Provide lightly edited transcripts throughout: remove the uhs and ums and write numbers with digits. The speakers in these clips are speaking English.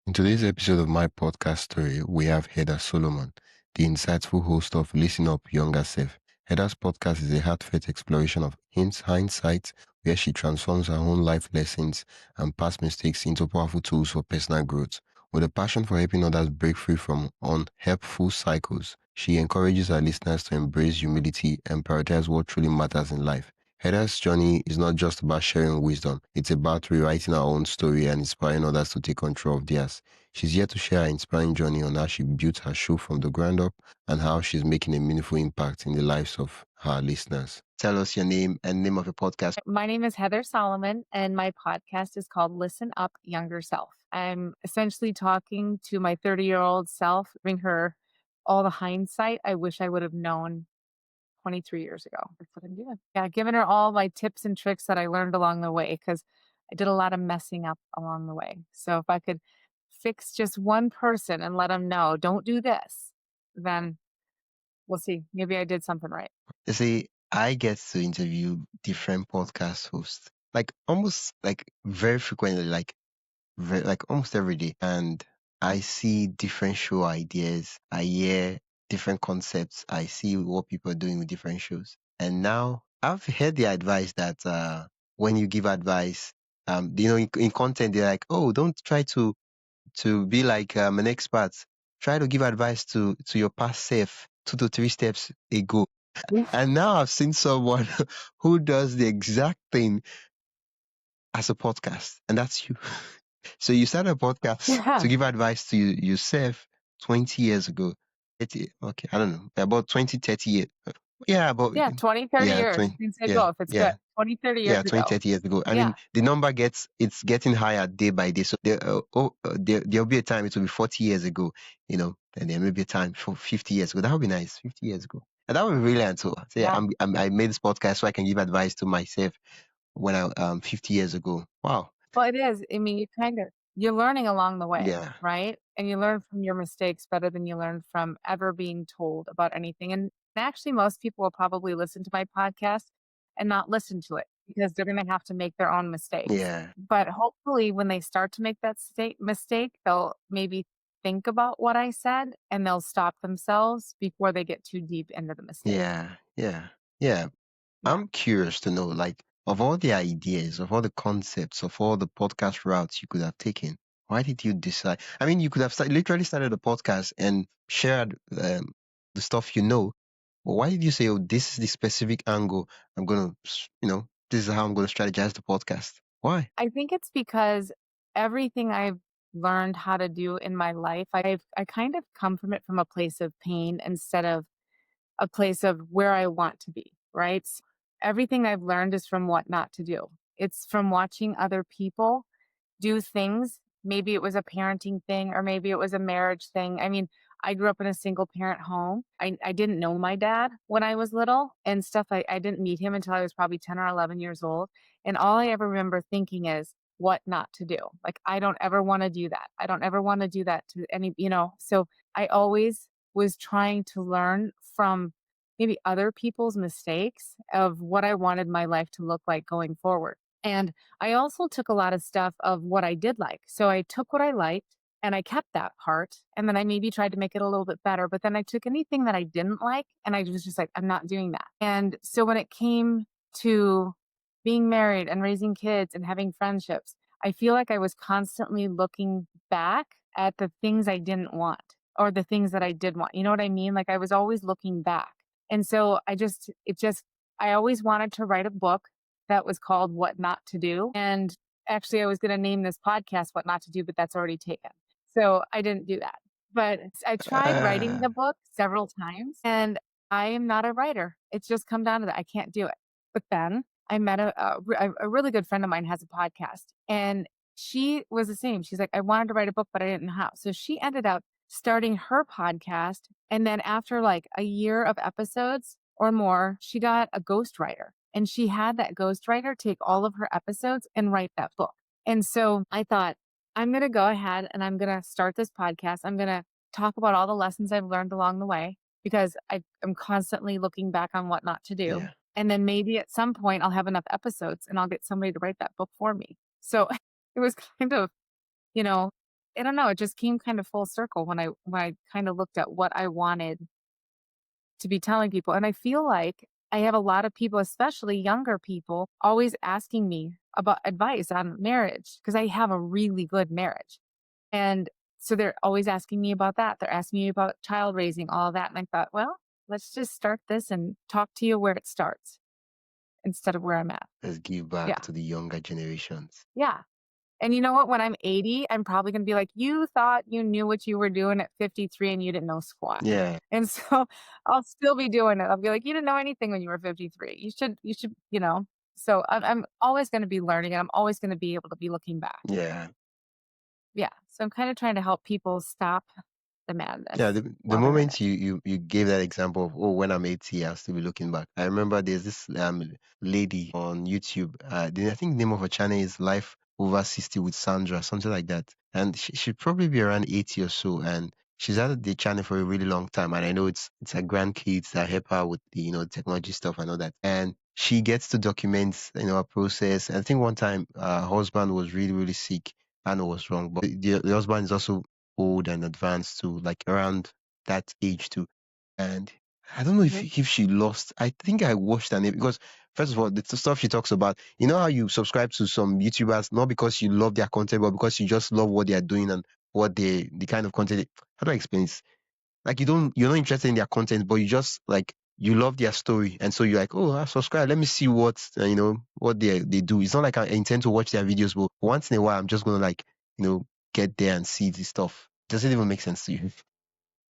In today's episode of my podcast story, we have Heather Solomon, the insightful host of Listen Up Younger Self. Heather's podcast is a heartfelt exploration of hindsight, where she transforms her own life lessons and past mistakes into powerful tools for personal growth. With a passion for helping others break free from unhelpful cycles, she encourages her listeners to embrace humility and prioritize what truly matters in life. Heather's journey is not just about sharing wisdom, it's about rewriting her own story and inspiring others to take control of theirs. She's here to share her inspiring journey on how she built her show from the ground up and how she's making a meaningful impact in the lives of her listeners. Tell us your name and name of your podcast. My name is Heather Solomon, and my podcast is called Listen Up Younger Self. I'm essentially talking to my 30-year-old self, giving her all the hindsight I wish I would have known 23 years ago. That's what I'm doing. Yeah, giving her all my tips and tricks that I learned along the way because I did a lot of messing up along the way. So if I could fix just one person and let them know, don't do this, then we'll see. Maybe I did something right. You see, I get to interview different podcast hosts, like almost like very frequently, like almost every day. And I see different show ideas. I hear different concepts. I see what people are doing with different shows. And now I've heard the advice that when you give advice, in content, they're like, oh, don't try to be like an expert. Try to give advice to your past self 2 to 3 steps ago. And now I've seen someone who does the exact thing as a podcast, and that's you. So you started a podcast to give advice to yourself 20 years ago. Okay, I don't know, about 20, 30 years. Yeah, about 20, 30 years. 20, You can say both. It's good. 20, 30 years ago. 20, 30 years ago. I mean, the number it's getting higher day by day. So there'll be a time it will be 40 years ago, and there may be a time for 50 years ago. That would be nice, 50 years ago. And that would be brilliant. So I made this podcast so I can give advice to myself when I 50 years ago. Wow. Well, it is. I mean, you're learning along the way, right? And you learn from your mistakes better than you learn from ever being told about anything. And actually, most people will probably listen to my podcast and not listen to it because they're going to have to make their own mistakes. Yeah. But hopefully, when they start to make that mistake, they'll maybe think about what I said and they'll stop themselves before they get too deep into the mistake. Yeah. I'm curious to know, like, of all the ideas, of all the concepts, of all the podcast routes you could have taken, why did you decide? I mean, you could have literally started a podcast and shared the stuff but why did you say, oh, this is the specific angle I'm going to, this is how I'm going to strategize the podcast? Why? I think it's because everything I've learned how to do in my life, I kind of come from it from a place of pain instead of a place of where I want to be, right? Everything I've learned is from what not to do. It's from watching other people do things. Maybe it was a parenting thing or maybe it was a marriage thing. I mean, I grew up in a single parent home. I didn't know my dad when I was little and stuff. I didn't meet him until I was probably 10 or 11 years old. And all I ever remember thinking is what not to do. Like, I don't ever want to do that. I don't ever want to do that to any, so I always was trying to learn from maybe other people's mistakes of what I wanted my life to look like going forward. And I also took a lot of stuff of what I did like. So I took what I liked and I kept that part. And then I maybe tried to make it a little bit better. But then I took anything that I didn't like and I was just like, I'm not doing that. And so when it came to being married and raising kids and having friendships, I feel like I was constantly looking back at the things I didn't want or the things that I did want. You know what I mean? Like I was always looking back. And so I always wanted to write a book that was called What Not to Do. And actually I was going to name this podcast What Not to Do, but that's already taken. So I didn't do that. But I tried writing the book several times and I am not a writer. It's just come down to that. I can't do it. But then I met a really good friend of mine has a podcast and she was the same. She's like, I wanted to write a book, but I didn't know how. So she ended up starting her podcast. And then after like a year of episodes or more, she got a ghostwriter. And she had that ghostwriter take all of her episodes and write that book. And so I thought, I'm going to go ahead and I'm going to start this podcast. I'm going to talk about all the lessons I've learned along the way because I'm constantly looking back on what not to do. Yeah. And then maybe at some point I'll have enough episodes and I'll get somebody to write that book for me. So it was kind of, I don't know, it just came kind of full circle when I kind of looked at what I wanted to be telling people. And I feel like I have a lot of people, especially younger people, always asking me about advice on marriage because I have a really good marriage. And so they're always asking me about that. They're asking me about child raising, all of that. And I thought, well, let's just start this and talk to you where it starts instead of where I'm at. Let's give back Yeah. to the younger generations. Yeah. And you know what? When I'm 80, I'm probably gonna be like, "You thought you knew what you were doing at 53 and you didn't know squat." Yeah. And so I'll still be doing it. I'll be like, "You didn't know anything when you were 53. You should, you know." So I'm always gonna be learning and I'm always gonna be able to be looking back. Yeah. Yeah. So I'm kind of trying to help people stop the Yeah, madness the while they're in moment it. you gave that example of, oh, when I'm 80, I'll still be looking back. I remember there's this lady on YouTube. I think the name of her channel is Life Over 60 with Sandra, something like that. And she should probably be around 80 or so. And she's had the channel for a really long time. And I know it's her grandkids that help her with the, technology stuff and all that. And she gets to document, her process. And I think one time her husband was really, really sick. I know what's wrong, but the husband is also old and advanced too, like around that age too. And I don't know if Mhm. if she lost. I think I watched her name because first of all, the stuff she talks about, you know how you subscribe to some YouTubers not because you love their content, but because you just love what they are doing and what the kind of content. How do I explain this? Like you're not interested in their content, but you just like you love their story, and so you're like, oh, I subscribe. Let me see what they do. It's not like I intend to watch their videos, but once in a while, I'm just gonna like get there and see this stuff. Does it even make sense to you?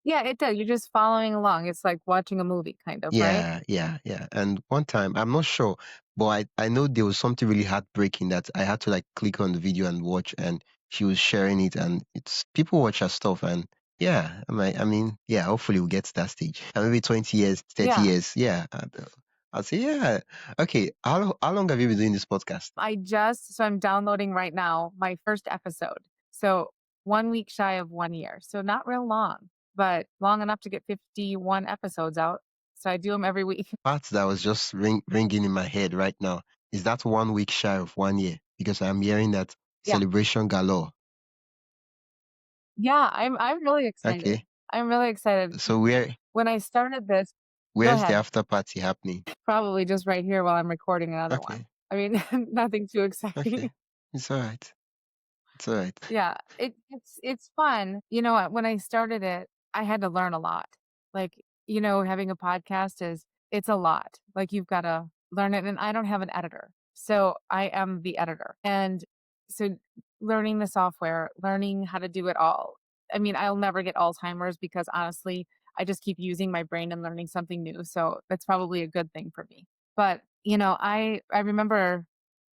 Yeah, it does. You're just following along. It's like watching a movie kind of, right? Yeah, yeah, yeah. And one time, I'm not sure, but I know there was something really heartbreaking that I had to like click on the video and watch, and she was sharing it, and it's people watch her stuff, and yeah, I mean, yeah, hopefully we'll get to that stage. And maybe 20 years, 30 Yeah. years, yeah. I'll say, yeah. Okay, how long have you been doing this podcast? I'm downloading right now my first episode. So 1 week shy of 1 year. So not real long, but long enough to get 51 episodes out. So I do them every week. Part that was just ringing in my head right now is that 1 week shy of 1 year because I'm hearing that Yeah. celebration galore. Yeah, I'm really excited. Okay, I'm really excited. so When I started this, go where's the ahead. after party happening? Probably just right here while I'm recording another one. Okay, I mean, nothing too exciting. okay, it's all right. It's all right. Yeah, it's fun. You know what, when I started it, I had to learn a lot. Like, having a podcast it's a lot. Like, you've gotta learn it, and I don't have an editor. So, I am the editor. And so learning the software, learning how to do it all. I mean, I'll never get Alzheimer's because honestly, I just keep using my brain and learning something new. So, that's probably a good thing for me. But, I remember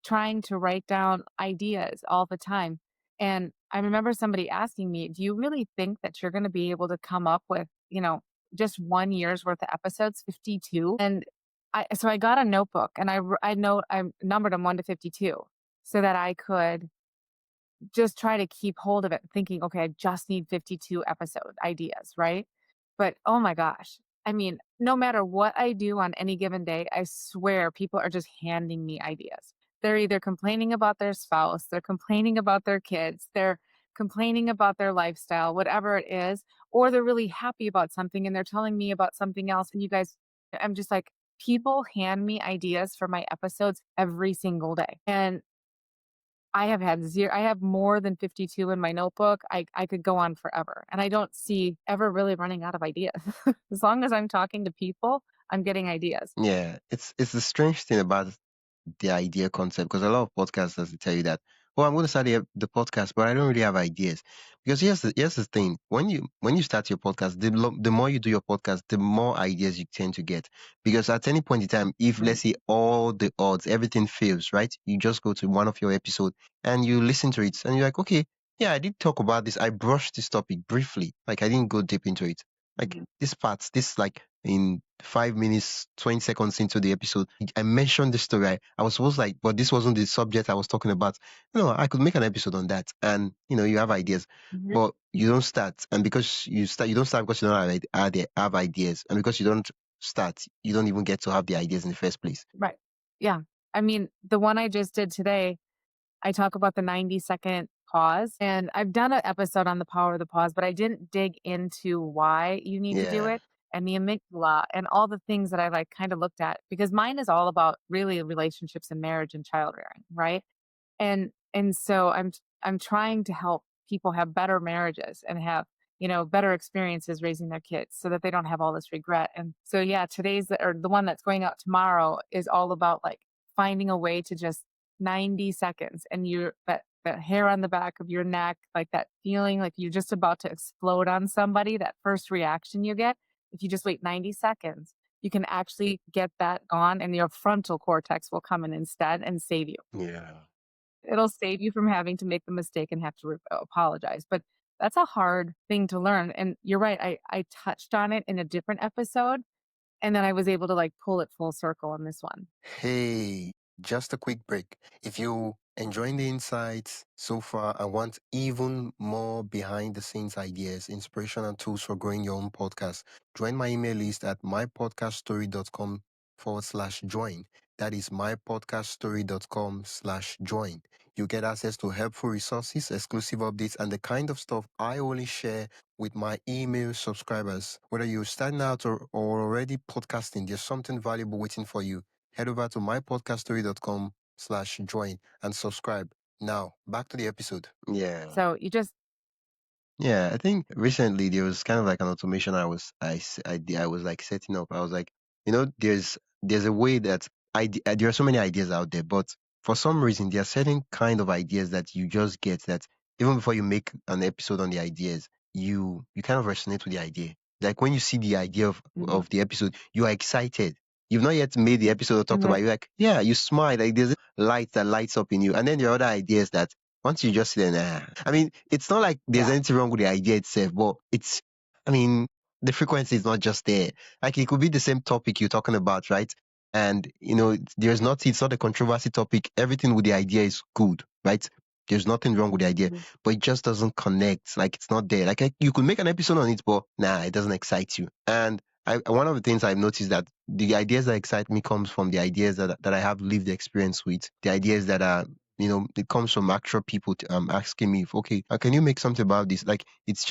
trying to write down ideas all the time and I remember somebody asking me, "Do you really think that you're gonna be able to come up with, just 1 year's worth of episodes, 52?" And I got a notebook and I numbered them 1 to 52 so that I could just try to keep hold of it, thinking, "Okay, I just need 52 episode ideas," right? But, oh my gosh, I mean, no matter what I do on any given day, I swear people are just handing me ideas. They're either complaining about their spouse, they're complaining about their kids, they're complaining about their lifestyle, whatever it is, or they're really happy about something and they're telling me about something else, and you guys I'm just like, people hand me ideas for my episodes every single day, and I have more than 52 in my notebook. I could go on forever, and I don't see ever really running out of ideas. As long as I'm talking to people, I'm getting ideas. Yeah, it's the strange thing about the idea concept because a lot of podcasters will tell you that, oh, I'm going to start the podcast, but I don't really have ideas. Because here's the thing: when you start your podcast, the more you do your podcast, the more ideas you tend to get. Because at any point in time, if Right. let's say all the odds, everything fails, right? You just go to one of your episode and you listen to it, and you're like, okay, yeah, I did talk about this. I brushed this topic briefly, like I didn't go deep into it. Like Mhm. this part, this like in 5 minutes, 20 seconds into the episode, I mentioned this story. I was supposed like, but this wasn't the subject I was talking about. I could make an episode on that, and you have ideas, Mhm. but you don't start, and because you don't start because you don't have ideas, and because you don't start, you don't even get to have the ideas in the first place. Right. Yeah. I mean, the one I just did today, I talk about the 90-second pause. And I've done an episode on the power of the pause, but I didn't dig into why you need to do Yeah. it and the amygdala and all the things that I like kind of looked at because mine is all about really relationships and marriage and child rearing, right? And so I'm trying to help people have better marriages and have, better experiences raising their kids so that they don't have all this regret. And so yeah, today's or the one that's going out tomorrow is all about like finding a way to just 90 seconds and you're that hair on the back of your neck, like that feeling like you're just about to explode on somebody, that first reaction you get, if you just wait 90 seconds, you can actually get that gone and your frontal cortex will come in instead and save you. Yeah. It'll save you from having to make the mistake and have to apologize, but that's a hard thing to learn, and you're right, I touched on it in a different episode, and then I was able to, like, pull it full circle on this one. Hey, just a quick break. If you enjoying the insights so far and want even more behind the scenes ideas, inspiration, and tools for growing your own podcast, join my email list at mypodcaststory.com/join. That is mypodcaststory.com/join. You get access to helpful resources, exclusive updates, and the kind of stuff I only share with my email subscribers. Whether you're starting out or already podcasting, there's something valuable waiting for you. Head over to mypodcaststory.com/join and subscribe. Now, back to the episode. Yeah. So you just Yeah, I think recently there was kind of like an automation I was like setting up. I was like, there's a way that there are so many ideas out there, but for some reason there are certain kind of ideas that you just get that even before you make an episode on the ideas, you kind of resonate with the idea. Like when you see the idea mhm, of the episode, you are excited. You've not yet made the episode or talked about mhm, it. You're like, yeah, you smile. Like there's a light that lights up in you. And then there are other ideas that once you just say, nah. I mean, it's not like there's yeah, anything wrong with the idea itself, but I mean, the frequency is not just there. Like it could be the same topic you're talking about, right? And, it's not a controversy topic. Everything with the idea is good, right? There's nothing wrong with the idea, mhm, but it just doesn't connect. Like it's not there. Like you could make an episode on it, but nah, it doesn't excite you. And one of the things I've noticed that the ideas that excite me comes from the ideas that I have lived experience with, the ideas that are it comes from actual people asking me, okay, can you make something about this? Like, it's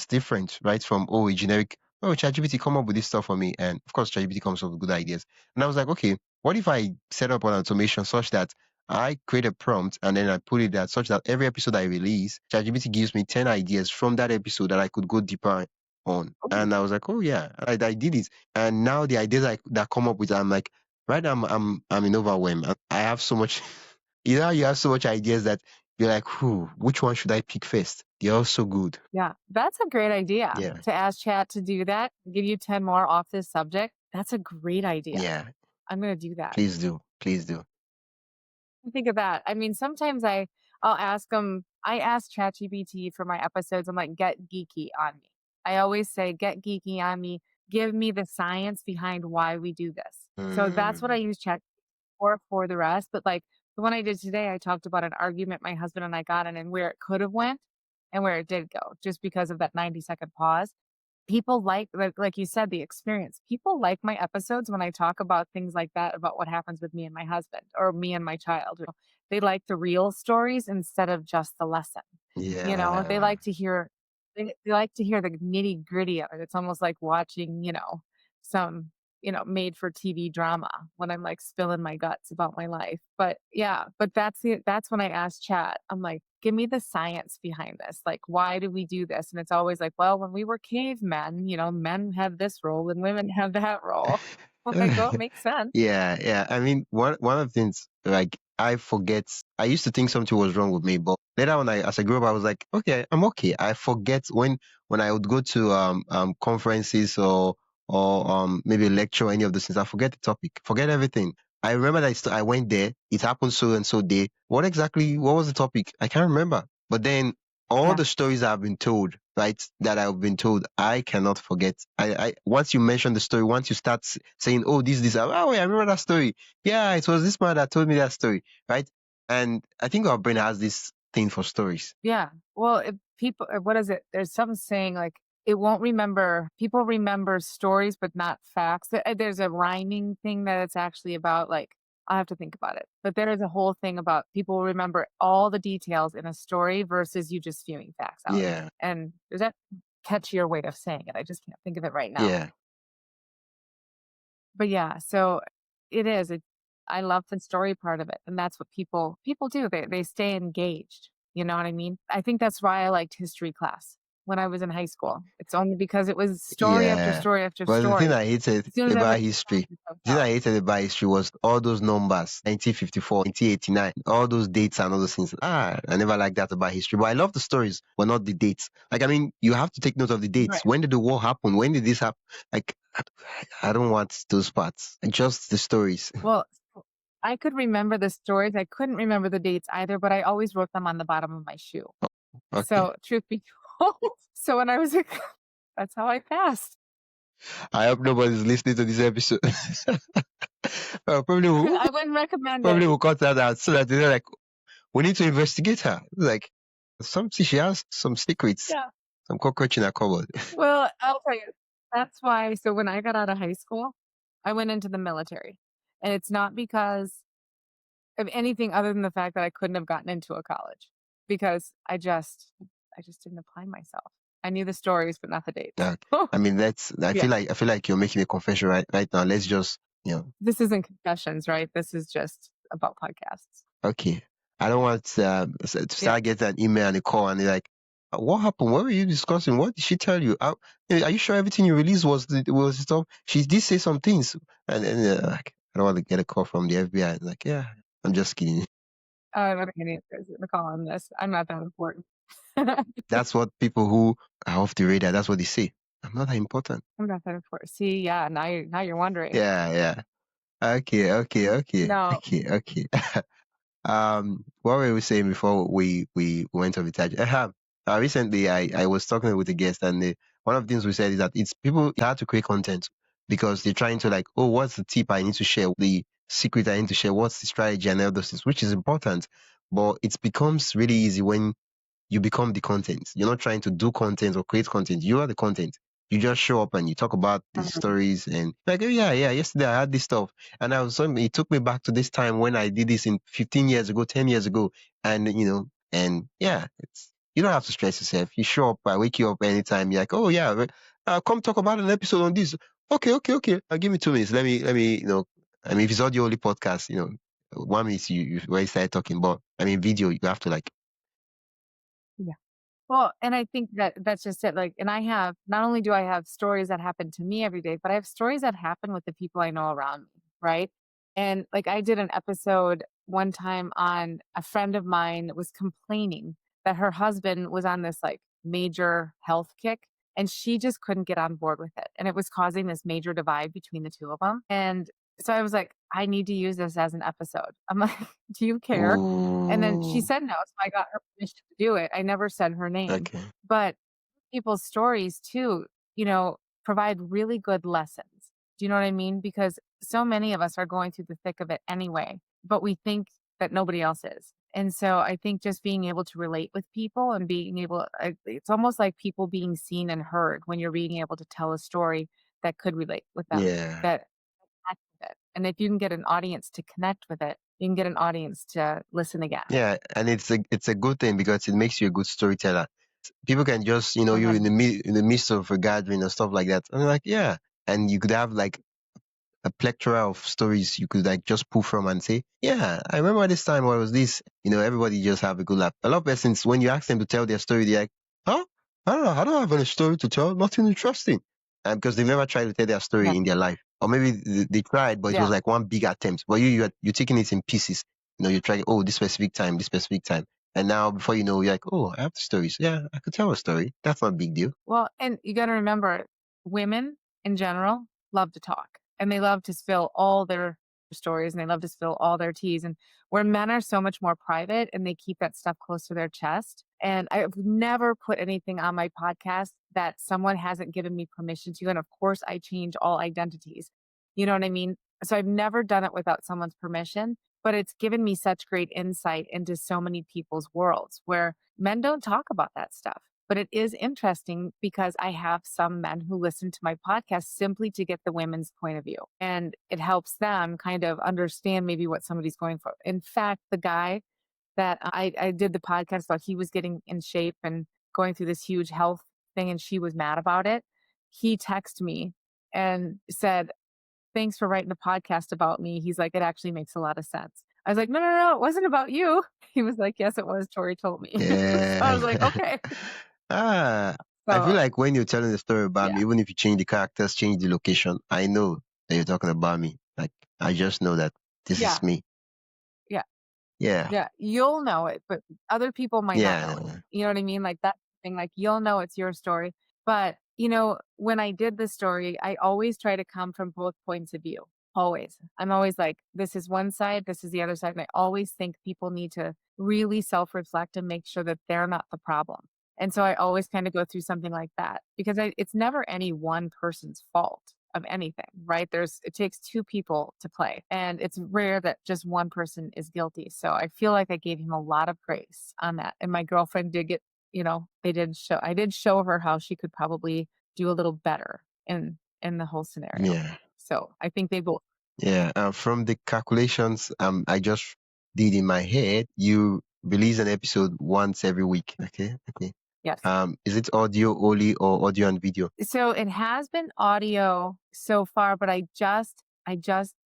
different, right? From, a generic, ChatGPT, come up with this stuff for me. And of course, ChatGPT comes up with good ideas. And I was like, okay, what if I set up an automation such that I create a prompt and then I put it that such that every episode I release, ChatGPT gives me 10 ideas from that episode that I could go deeper on. ooh, And I was like, oh yeah, I did it. And now the ideas that come up with, I'm like, right now I'm in overwhelm. I have so much you have so much ideas that you're like, which one should I pick first? They're all so good. yeah, that's a great idea Yeah. to ask chat to do that, give you 10 more off this subject. That's a great idea. Yeah. I'm gonna do that. Please do. Please do. Think of that. I mean, sometimes I'll ask them. I ask ChatGPT for my episodes. I'm like, get geeky on me. I always say, get geeky on me. Give me the science behind why we do this. So that's what I Mm, use Chat for the rest. But like the one I did today, I talked about an argument my husband and I got in and where it could have went and where it did go, just because of that 90-second pause. People like you said, the experience. People like my episodes when I talk about things like that, about what happens with me and my husband or me and my child. They like the real stories instead of just the lesson. They yeah. like to hear they like to hear the nitty-gritty of it. It's almost like watching, some, made for TV drama when I'm like spilling my guts about my life. But yeah, but that's when I ask chat. I'm like, give me the science behind this. Like, why do we do this? And it's always like, well, when we were cavemen, men had this role and women had that role. I'm like, oh, it makes sense. Yeah, yeah. I mean, one of the things like I forget. I used to think something was wrong with me, but later on, as I grew up, I was like, okay, I'm okay. I forget when I would go to conferences or maybe a lecture or any of those things. I forget the topic, forget everything. I remember that I went there. It happened so and so day. What was the topic? I can't remember. But then all Yeah. the stories I've been told, right, that I've been told, I cannot forget. Once you mention the story, once you start saying, oh, this, oh, wait, I remember that story. Yeah, it was this man that told me that story, right? And I think our brain has this thing for stories. Yeah. Well, if people, what is it? There's some saying like it won't remember. People remember stories, but not facts. There's a rhyming thing that it's actually about. Like I'll have to think about it. But there is a whole thing about people remember all the details in a story versus you just spewing facts out. Yeah. And there's that catchier way of saying it. I just can't think of it right now. Yeah. But yeah, so it is. I love the story part of it, and that's what people do. They stay engaged. You know what I mean? I think that's why I liked history class when I was in high school. It's only because it was story after Yeah. story after But the thing story. I hated As soon as I about read the history, synopsis, the I thing was I out. hated about history was all those numbers, 1954, 1989, all those dates and all those things. I never liked that about history. But I love the stories, but not the dates. Like, I mean, you have to take note of the dates. Right. When did the war happen? When did this happen? Like, I don't want those parts. Just the stories. Well, I could remember the stories. I couldn't remember the dates either, but I always wrote them on the bottom of my shoe. Okay. So truth be told, so when I was a that's how I passed. I hope nobody's listening to this episode. Probably will, I wouldn't recommend probably it. will cut that out so that they're like, we need to investigate her. Like, something she has some secrets, Yeah. some cockroach in her cupboard. Well, I'll tell you, that's why so when I got out of high school, I went into the military, and it's not because of anything other than the fact that I couldn't have gotten into a college because I just didn't apply myself. I knew the stories, but not the dates. Okay. I mean, Yeah. I feel like you're making a confession right now. Let's just, This isn't confessions, right? This is just about podcasts. okay. I don't want to Yeah. start getting an email and a call and they're like, what happened? What were you discussing? What did she tell you? Are you sure everything you released was stuff? She did say some things. And like, I don't want to get a call from the FBI. Like, yeah, I'm just kidding. I'm not gonna answer the call on this. I'm not that important. That's what people who are off the radar, that's what they say. I'm not that important. I'm not that important. See, yeah, now you're wondering. Yeah, yeah. Okay, okay, okay, No. okay, okay. What were we saying before we went off the tangent? Recently I was talking with a guest, and one of the things we said is that it's hard to create content because they're trying to like, oh, what's the tip I need to share, the secret I need to share, what's the strategy and all those things, which is important, but it becomes really easy when you become the content. You're not trying to do content or create content. You are the content. You just show up and you talk about the Mhm. stories and like, oh yeah, yeah, yesterday I had this stuff. And it took me back to this time when I did this in 15 years ago, 10 years ago. And, and yeah, you don't have to stress yourself. You show up, I wake you up anytime. You're like, oh yeah, come talk about an episode on this. Okay, okay, okay. Give me 2 minutes. Let me, I mean, if it's audio only podcast, 1 minute you already started talking, but I mean, video, you have to like, Yeah. Well, and I think that that's just it. Like, and I have not only do I have stories that happen to me every day, but I have stories that happen with the people I know around me, right? And like I did an episode one time on a friend of mine was complaining that her husband was on this like major health kick and she just couldn't get on board with it. And it was causing this major divide between the two of them. And so I was like, I need to use this as an episode. I'm like, do you care? And then she ooh. said no, so I got her permission to do it. I never said her name. Okay. But people's stories too, provide really good lessons. Do you know what I mean? Because so many of us are going through the thick of it anyway, but we think that nobody else is. And so I think just being able to relate with people and being able, it's almost like people being seen and heard when you're being able to tell a story that could relate with them, Yeah. that connect with it. And if you can get an audience to connect with it, you can get an audience to listen again. Yeah. And it's a good thing because it makes you a good storyteller. People can just, you in 100. in the midst of a gathering and stuff like that. And they're like, yeah. And you could have like a plethora of stories you could like just pull from and say, yeah, I remember this time what was this. Everybody just have a good laugh. A lot of persons, when you ask them to tell their story, they're like, huh? I don't know. I don't have any story to tell. Nothing interesting. Because they've never tried to tell their story Yeah. in their life. Or maybe they tried, but it was Yeah. like one big attempt. But you're taking it in pieces. You're trying, oh, this specific time, this specific time. And now before you know, you're like, oh, I have the stories. Yeah, I could tell a story. That's not a big deal. Well, and you got to remember, women in general love to talk and they love to spill all their stories and they love to spill all their teas. And where men are so much more private and they keep that stuff close to their chest. And I've never put anything on my podcast that someone hasn't given me permission to. And of course, I change all identities. You know what I mean? So I've never done it without someone's permission, but it's given me such great insight into so many people's worlds where men don't talk about that stuff, But it is interesting because I have some men who listen to my podcast simply to get the women's point of view. And it helps them kind of understand maybe what somebody's going for. In fact, the guy that I did the podcast about, he was getting in shape and going through this huge health thing, and she was mad about it. He texted me and said, "Thanks for writing a podcast about me." He's like, "It actually makes a lot of sense." I was like, "No, no, no, it wasn't about you." He was like, "Yes, it was. Tori told me." So I was like, Yeah. "Okay." Ah, I feel So like when you're telling the story about yeah, me, even if you change the characters, change the location, I know that you're talking about me. Like, I just know that this is yeah, me. yeah. Yeah. Yeah, you'll know it, but other people might not know it. Yeah. You know what I mean? Like that thing, like you'll know it's your story. But, when I did this story, I always try to come from both points of view. Always. I'm always like, this is one side, this is the other side. And I always think people need to really self reflect and make sure that they're not the problem. And so I always kind of go through something like that because it's never any one person's fault of anything, right? It takes two people to play, and it's rare that just one person is guilty. So I feel like I gave him a lot of grace on that. And my girlfriend did get, I did show her how she could probably do a little better in the whole scenario. Yeah. So I think they both, Yeah. From the calculations I just did in my head, you release an episode once every week. Okay. Okay. yes. Is it audio only or audio and video? So it has been audio so far, but I just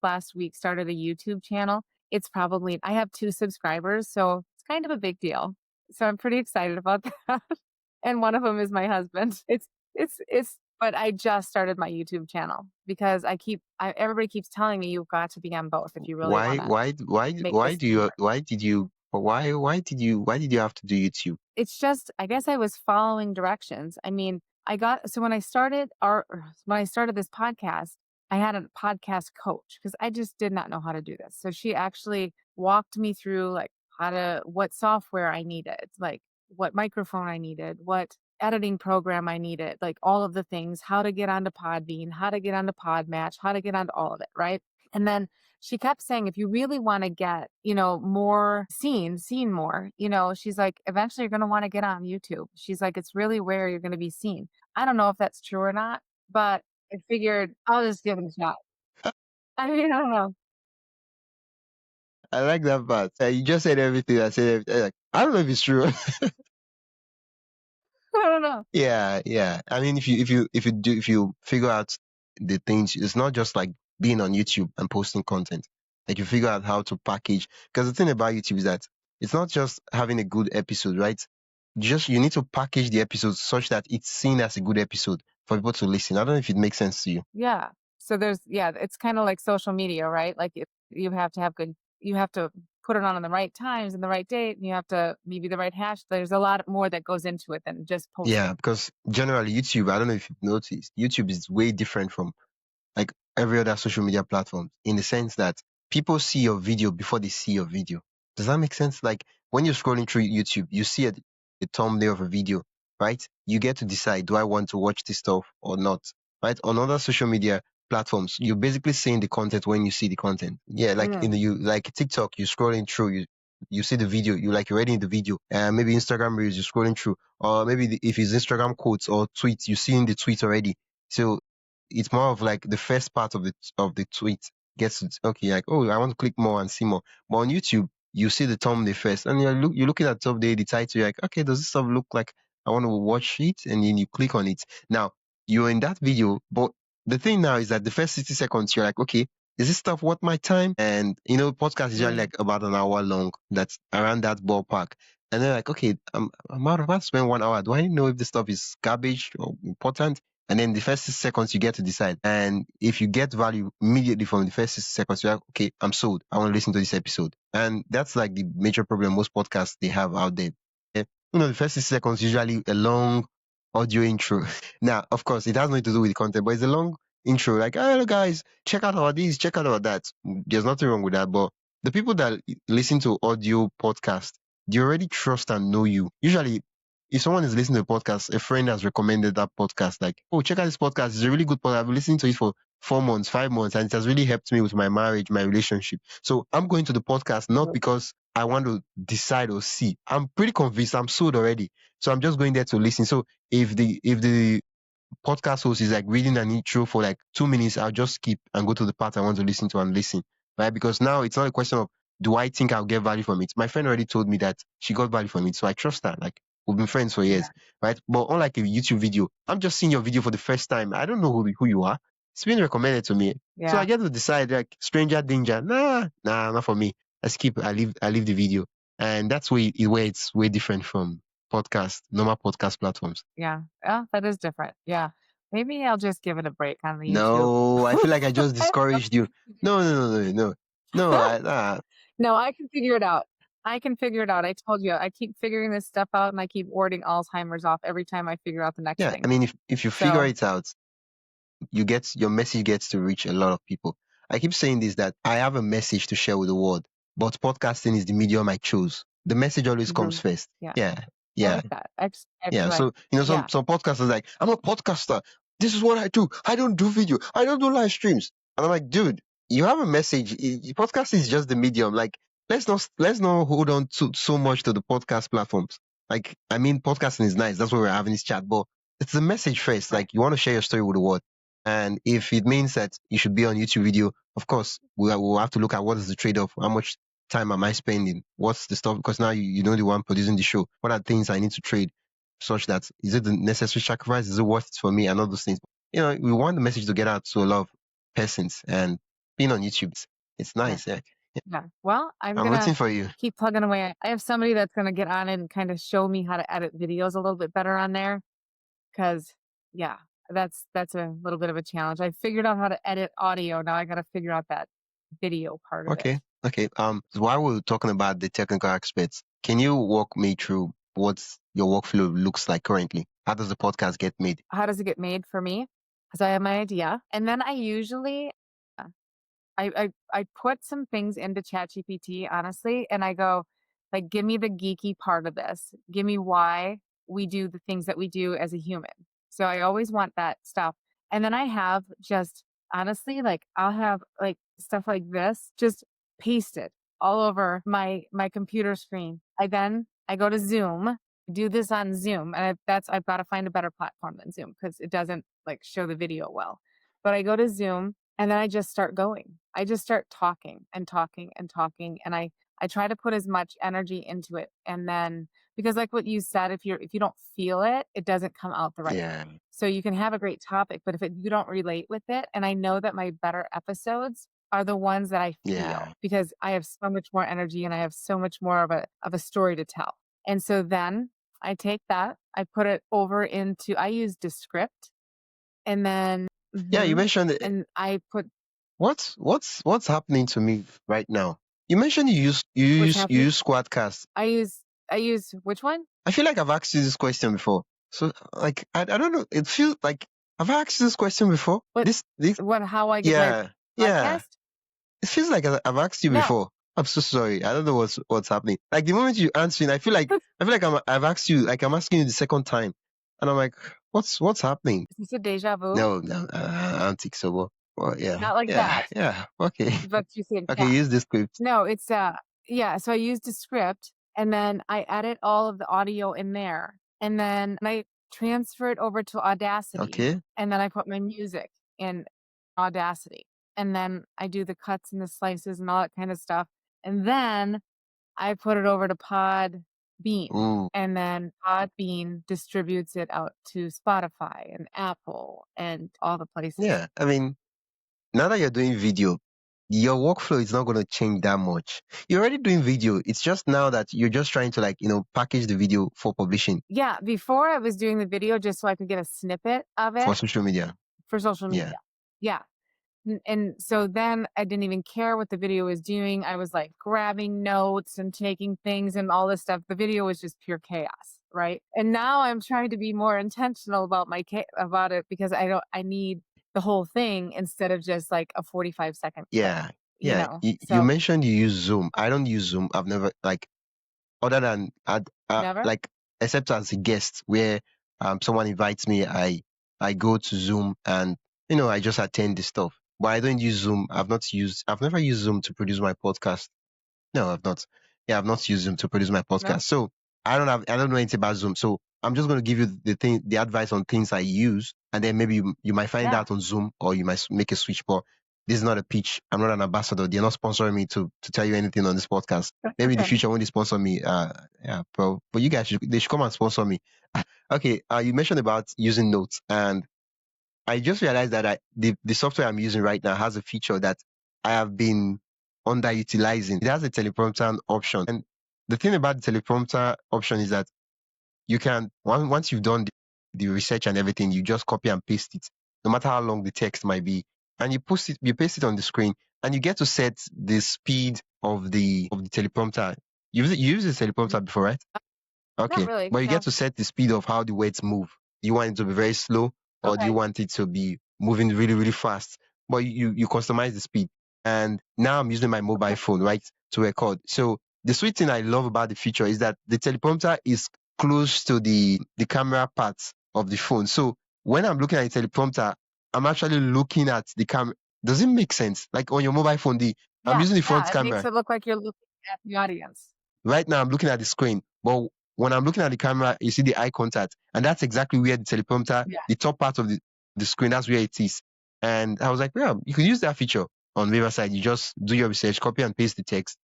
last week started a YouTube channel. I have 2 subscribers, so it's kind of a big deal. So I'm pretty excited about that. And one of them is my husband. But I just started my YouTube channel because everybody keeps telling me you've got to be on both if you really Why want to why why make why this do thing you work. why did you have to do YouTube? It's just I guess I was following directions. I mean, when I started this podcast, I had a podcast coach because I just did not know how to do this. So she actually walked me through like what software I needed, like what microphone I needed, what editing program I needed, like all of the things, how to get onto Podbean, how to get onto Podmatch, how to get onto all of it, right? And then she kept saying, if you really want to get, more seen more, she's like, eventually you're going to want to get on YouTube. She's like, it's really where you're going to be seen. I don't know if that's true or not, but I figured I'll just give it a shot. I mean, I don't know. I like that part. You just said everything. I said everything. Like, I don't know if it's true. I don't know. Yeah, yeah. I mean, if you figure out the things, it's not just like being on YouTube and posting content. Like you figure out how to package. Because the thing about YouTube is that it's not just having a good episode, right? Just you need to package the episode such that it's seen as a good episode for people to listen. I don't know if it makes sense to you. Yeah. So it's kind of like social media, right? Like you have to have you have to put it on the right times and the right date, and you have to maybe the right hash. There's a lot more that goes into it than just Yeah, posting. because generally YouTube, I don't know if you've noticed, YouTube is way different from like every other social media platform in the sense that people see your video before they see your video. Does that make sense? Like when you're scrolling through YouTube, you see a thumbnail of a video, right? You get to decide, do I want to watch this stuff or not, right? On other social media platforms, you're basically seeing the content when you see the content. Yeah, like Mm. like TikTok, you're scrolling through, you see the video, you're already in the video. Maybe Instagram Reels, you're scrolling through, or maybe if it's Instagram quotes or tweets, you're seeing the tweet already. So it's more of like the first part of the tweet gets to, okay, like, oh, I want to click more and see more. But on YouTube, you see the thumbnail first, and you're looking at the thumbnail, the title, you're like, okay, does this stuff look like I want to watch it? And then you click on it. Now you're in that video, but the thing now is that the first 60 seconds, you're like, okay, is this stuff worth my time? And podcast is usually Mm. like about an hour long. That's around that ballpark. And then like, okay, I'm about to spend 1 hour. Do I know if this stuff is garbage or important? And then the first 6 seconds you get to decide. And if you get value immediately from the first 6 seconds, you're like, okay, I'm sold. I want to listen to this episode. And that's like the major problem most podcasts they have out there. Eh, the first 6 seconds usually a long audio intro. Now, of course, it has nothing to do with the content, but it's a long intro, like, "Oh, hello guys, check out all this, check out all that." There's nothing wrong with that. But the people that listen to audio podcast, they already trust and know you. Usually if someone is listening to a podcast, a friend has recommended that podcast, like, oh, check out this podcast. It's a really good podcast. I've been listening to it for 4 months, 5 months, and it has really helped me with my marriage, my relationship. So I'm going to the podcast not Mhm. because I want to decide or see. I'm pretty convinced. I'm sold already. So I'm just going there to listen. So if the podcast host is like reading an intro for like 2 minutes, I'll just skip and go to the part I want to listen to and listen. Right? Because now it's not a question of do I think I'll get value from it? My friend already told me that she got value from it. So I trust her. Like we've been friends for Yeah. years. Right? But unlike a YouTube video, I'm just seeing your video for the first time. I don't know who you are. It's been recommended to me. So I Yeah. get to decide like stranger danger. Nah, not for me. I skip, I leave the video. And that's where it's way different from normal podcast platforms. Yeah. Yeah, that is different. Yeah. Maybe I'll just give it a break on the YouTube. No, I feel like I just I don't discouraged you. No, no, no, no, no. No, know. nah. No, I can figure it out. I can figure it out. I told you, I keep figuring this stuff out and I keep warding Alzheimer's off every time I figure out the next Yeah, I thing. mean, if you figure So, it out, your message gets to reach a lot of people. I keep saying this that I have a message to share with the world, but podcasting is the medium I chose. The message always comes mhm, first. yeah, Yeah, I yeah. like that. Yeah, Like, so some yeah, some podcasters like, I'm a podcaster. This is what I do. I don't do video. I don't do live streams. And I'm like, dude, you have a message. Podcast is just the medium. Like, let's not hold on to so much to the podcast platforms. Like, I mean, podcasting is nice. That's why we're having this chat. But it's the message first. right, Like, you want to share your story with the world. And if it means that you should be on YouTube video, of course, we'll have to look at what is the trade off. How much time am I spending? What's the stuff? Because now you know the one producing the show. What are things I need to trade? Such that is it the necessary sacrifice? Is it worth it for me? And all those things. We want the message to get out to a lot of persons, and being on YouTube, it's right, nice. Yeah. yeah. Well, I'm I'm gonna rooting for you. keep plugging away. I have somebody that's gonna get on and kind of show me how to edit videos a little bit better on there. Because, yeah, that's a little bit of a challenge. I figured out how to edit audio. Now I got to figure out that video part of it. Okay. Okay. So while we're talking about the technical aspects, can you walk me through what your workflow looks like currently? How does the podcast get made? How does it get made for me? Because I have my idea, and then I usually uh, I put some things into ChatGPT, honestly, and I go, like, "Give me the geeky part of this. Give me why we do the things that we do as a human." So I always want that stuff. And then I have just honestly, like, I'll have, like, stuff like this just pasted all over my computer screen. I go to Zoom, do this on Zoom, and I've gotta find a better platform than Zoom because it doesn't, like, show the video well. But I go to Zoom and then I just start going. I just start talking and talking and talking, and I try to put as much energy into it, and then because like what you said, if you don't feel it, it doesn't come out the right way. Yeah. So you can have a great topic, but if you don't relate with it, and I know that my better episodes are the ones that I Yeah. feel because I have so much more energy and I have so much more of a story to tell. And so then I take that, I put it over into I use Descript, and then Yeah. You mhm, mentioned and I put what's happening to me right now. You mentioned what's you happening. use Squadcast. I use which one? I feel like I've asked you this question before. So like I don't know. It feels like I've asked you this question before. What This how I get my yeah, yeah. podcast? It feels like I've asked you No. before. I'm so sorry. I don't know what's happening. Like the moment you answering, I feel like I've asked you, like I'm asking you the second time, and I'm like, what's happening? Is this a deja vu? No, no, I don't think so. Well, yeah, Not like yeah, that, yeah. Okay, but you see in okay. chat. Use the script. No, it's, yeah, so I use Descript, and then I edit all of the audio in there, and then I transfer it over to Audacity, Okay. and then I put my music in Audacity, and then I do the cuts and the slices and all that kind of stuff, and then I put it over to Podbean, Ooh, and then Podbean distributes it out to Spotify and Apple and all the places. yeah. I mean, now that you're doing video, your workflow is not going to change that much. You're already doing video. It's just now that you're just trying to package the video for publishing Yeah, before I was doing the video just so I could get a snippet of for it social media. for social Yeah. media. Yeah. And so then I didn't even care what the video was doing. I was like grabbing notes and taking things and all this stuff. The video was just pure chaos, right? And now I'm trying to be more intentional about about it because I need the whole thing instead of just like a 45-second clip, Yeah. Yeah. You So mentioned you use Zoom. I don't use Zoom. I've never other than never? like except as a guest where someone invites me, I go to Zoom and I just attend the stuff. But I don't use Zoom. I've never used Zoom to produce my podcast. No, I've not. Yeah, I've not used Zoom to produce my No? podcast. So I don't know anything about Zoom. So I'm just going to give you the advice on things I use. And then maybe you might find Yeah. out on Zoom or you might make a switch. But this is not a pitch. I'm not an ambassador. They're not sponsoring me to tell you anything on this podcast. That's Maybe in the okay. future when they sponsor me, yeah, bro. But you guys they should come and sponsor me. Okay. You mentioned about using notes and I just realized that the software I'm using right now has a feature that I have been underutilizing. It has a teleprompter option. And the thing about the teleprompter option is that you can, once you've done the research and everything, you just copy and paste it, no matter how long the text might be. And you paste it on the screen and you get to set the speed of the teleprompter. You use the teleprompter before, right? Not Okay. really. But you get No. to set the speed of how the words move. Do you want it to be very slow or do you Okay. want it to be moving really, really fast? But you customize the speed. And now I'm using my mobile Okay. phone, right, to record. So the sweet thing I love about the feature is that the teleprompter is close to the camera part of the phone. So when I'm looking at the teleprompter, I'm actually looking at the camera. Does it make sense? Like on your mobile phone, I'm Yeah. using the front Yeah. It makes camera. it look like you're looking at the audience. Right now, I'm looking at the screen, but when I'm looking at the camera, you see the eye contact, and that's exactly where the teleprompter, Yeah. the top part of the screen, that's where it is. And I was like, yeah, you could use that feature on Riverside. You just do your research, copy and paste the text,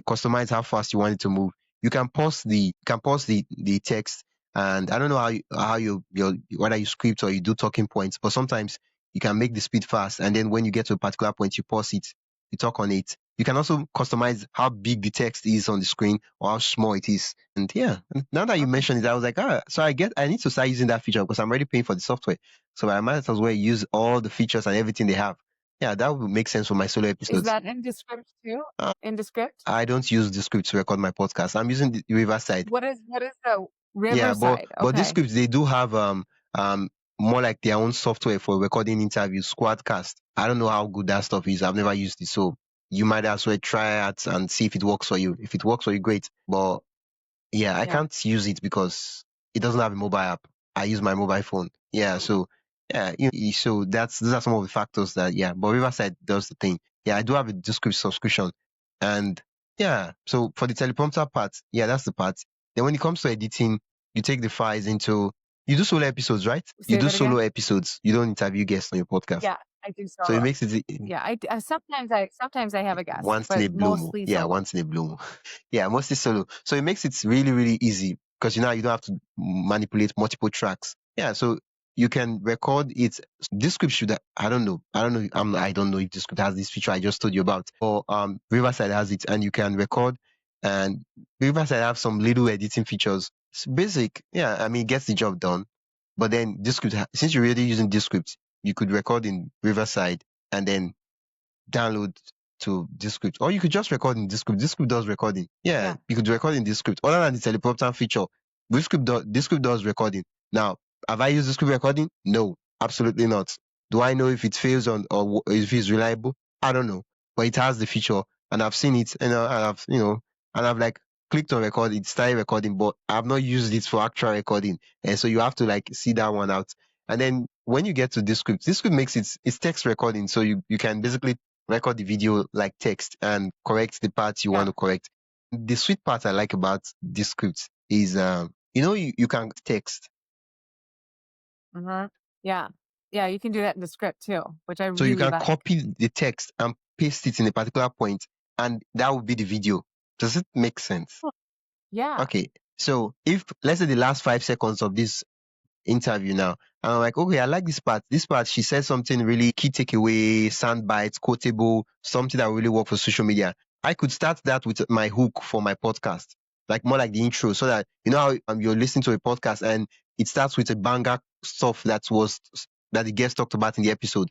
customize how fast you want it to move. You can pause the text, and I don't know how your whether you script or you do talking points, but sometimes you can make the speed fast, and then when you get to a particular point, you pause it, you talk on it. You can also customize how big the text is on the screen or how small it is. And yeah, now that you Okay. mentioned it, I was like, so I need to start using that feature because I'm already paying for the software. So I might as well use all the features and everything they have. Yeah, that would make sense for my solo Is episodes. that in Descript too? Uh, In Descript? I don't use the script to record my podcast. I'm using the Riverside. What is the Yeah, Riverside? but these Okay. scripts they do have um more like their own software for recording interviews, Squadcast. I don't know how good that stuff is. I've never used it, so you might as well try it and see if it works for you. If it works for you, great. But yeah, I Yeah. can't use it because it doesn't have a mobile app. I use my mobile phone. Yeah, so yeah, so those are some of the factors that yeah. But Riverside does the thing. Yeah, I do have a Descript subscription, and yeah. So for the teleprompter part, yeah, that's the part. Then when it comes to editing, you take the files into you do solo episodes, right? You Say do that solo again? episodes. You don't interview guests on your podcast, Yeah, I do so it solo. makes it Yeah, sometimes I have a guest, once in but a blue moon. mostly Yeah, solo. once in a blue moon. Yeah, mostly solo. So it makes it really, really easy because you don't have to manipulate multiple tracks. Yeah, so you can record it. Descript should I don't know. I don't know if Descript has this feature I just told you about. Or Riverside has it and you can record and Riverside have some little editing features. It's basic. Yeah, I mean it gets the job done. But then Descript since you're already using Descript, you could record in Riverside and then download to Descript, or you could just record in Descript. Descript does recording. Yeah, Yeah. you could record in Descript. Other than the teleprompter feature, Descript does recording. Now, have I used Descript recording? No, absolutely not. Do I know if it fails on or if it's reliable? I don't know, but it has the feature, and I've seen it, and I've like clicked on record, it started recording, but I've not used it for actual recording, and so you have to like see that one out. And then when you get to Descript makes it's text recording, so you can basically record the video like text and correct the parts you want Yeah. to correct. The sweet part I like about this script is, you can text. Mhm. Yeah. Yeah, you can do that in the script too, which I So you really can like. copy the text and paste it in a particular point, and that would be the video. Does it make sense? Yeah. Okay. So if, let's say the last 5 seconds of this interview now. And I'm like, okay, I like this part. This part, she said something really key takeaway, sound bites, quotable, something that will really work for social media. I could start that with my hook for my podcast, like more like the intro, so that you know how you're listening to a podcast and it starts with a banger stuff that the guest talked about in the episode.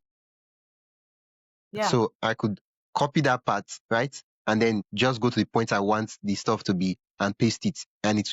Yeah. So I could copy that part, right? And then just go to the point I want the stuff to be and paste it. And it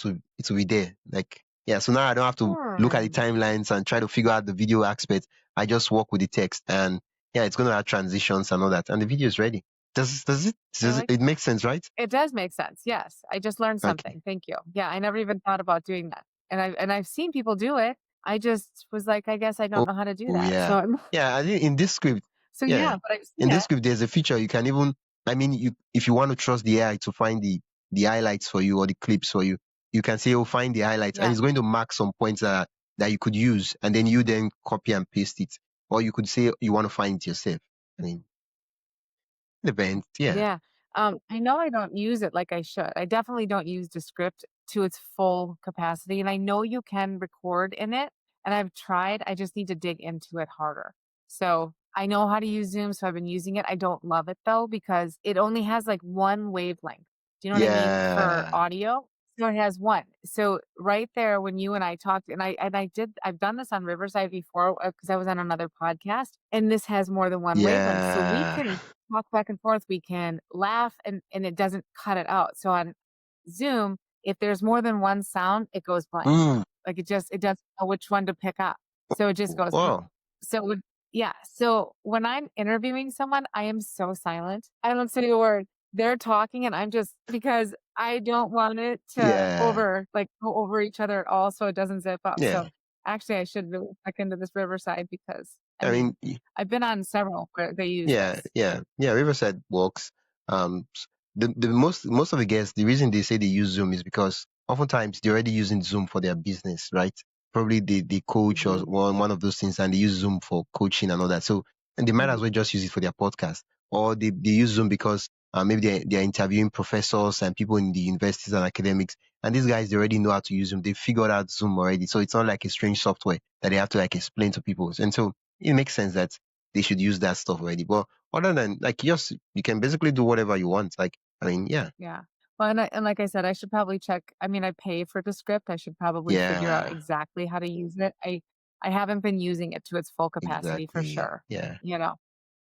will be there. Like, yeah. So now I don't have to look at the Hmm. timelines and try to figure out the video aspect. I just work with the text and yeah, it's going to have transitions and all that. And the video is ready. I does it, like it that. makes sense, right? It does make sense. Yes. I just learned Okay. something. Thank you. Yeah, I never even thought about doing that. And I've seen people do it. I just was like, I guess I don't Oh, know how to do oh that. yeah. Yeah, I think in this script, So yeah. yeah, but I've In seen this it. script there's a feature you can even, I mean, you if you want to trust the AI to find the highlights for you or the clips for you, you can say, oh, find the highlights, and Yeah. it's going to mark some points that you could use, and then you then copy and paste it. Or you could say you want to find it yourself. I mean, it depends. Yeah. Yeah. I know I don't use it like I should. I definitely don't use Descript to its full capacity. And I know you can record in it. And I've tried. I just need to dig into it harder. So I know how to use Zoom. So I've been using it. I don't love it though, because it only has like one wavelength. Do you know what I mean? For Yeah. audio. So it has one. So right there, when you and I talked, I've done this on Riverside before because I was on another podcast, and this has more than one wavelength. So we Yeah. can talk back and forth, we can laugh and it doesn't cut it out. So on Zoom, if there's more than one sound, it goes blank. Mm. Like it doesn't know which one to pick up. So it just goes blank. Wow. So when yeah, so when I'm interviewing someone, I am so silent. I don't say a word. They're talking and I'm just because I don't want it to Yeah. go over each other at all so it doesn't zip up. So Yeah. actually I should really check into this Riverside because I I mean, mean, I've been on several where they use yeah, this. yeah, yeah. Riverside works. The most of the guests, the reason they say they use Zoom is because oftentimes they're already using Zoom for their business, right? Probably the coach or Mhm, one of those things, and they use Zoom for coaching and all that. So, and they might as mhm. well just use it for their podcast, or they use Zoom because maybe they're interviewing professors and people in the universities and academics, and these guys they already know how to use Zoom. They figured out Zoom already, so it's not like a strange software that they have to like explain to people. And so it makes sense that they should use that stuff already. But other than like yes, you can basically do whatever you want. Like I mean, yeah, Yeah. Well, and like I said, I should probably check I mean, I pay for Descript, I should probably figure out yeah, exactly how to use it. I haven't been using it to its full capacity for exactly, sure, yeah. you know?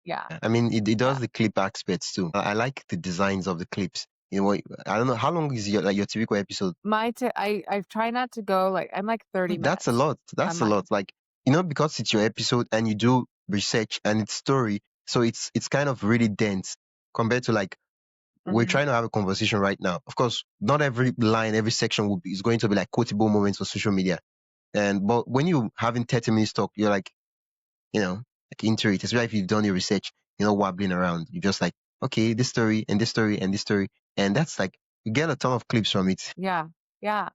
Yeah, I mean, it does yeah. the clip aspects too. I like the designs of the clips. You know, I don't know how long is your like your typical episode. I've tried not to go, like I'm like 30 That's a minutes lot. on That's a lot. mine. Like because it's your episode and you do research and it's story, so it's kind of really dense compared to like we're Mhm. trying to have a conversation right now. Of course, not every line, every section is going to be like quotable moments for social media. And but when you having 30 minutes talk, you're like, like into it. Especially if you've done your research, you're not wobbling around. You're just like, okay, this story and this story and this story. And that's like you get a ton of clips from it. Yeah, yeah.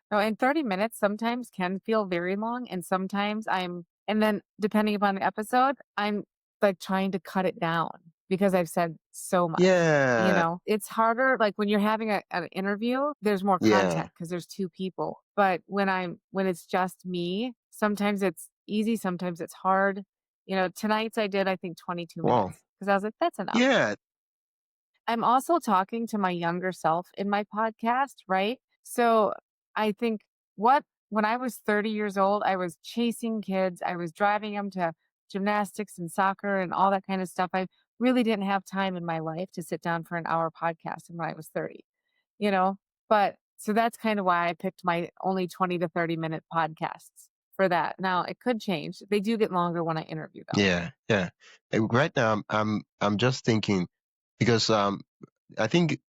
No, and 30 minutes sometimes can feel very long, and sometimes and then depending upon the episode, I'm, like, trying to cut it down because I've said so much, you Yeah. know? It's harder, like, when you're having an interview, there's more Yeah. content because there's 2 people, but when it's just me, sometimes it's easy, sometimes it's hard. You know, tonight's I did, I think, 22 Wow. minutes because I was like, "That's enough." Yeah. I'm also talking to my younger self in my podcast, right? So I think when I was 30 years old, I was chasing kids, I was driving them to gymnastics and soccer and all that kind of stuff. I really didn't have time in my life to sit down for an hour podcast when I was 30, you know? But so that's kind of why I picked my only 20 to 30-minute podcasts for that. Now it could change. They do get longer when I interview though. Yeah. Yeah. Right now, I'm just thinking because I think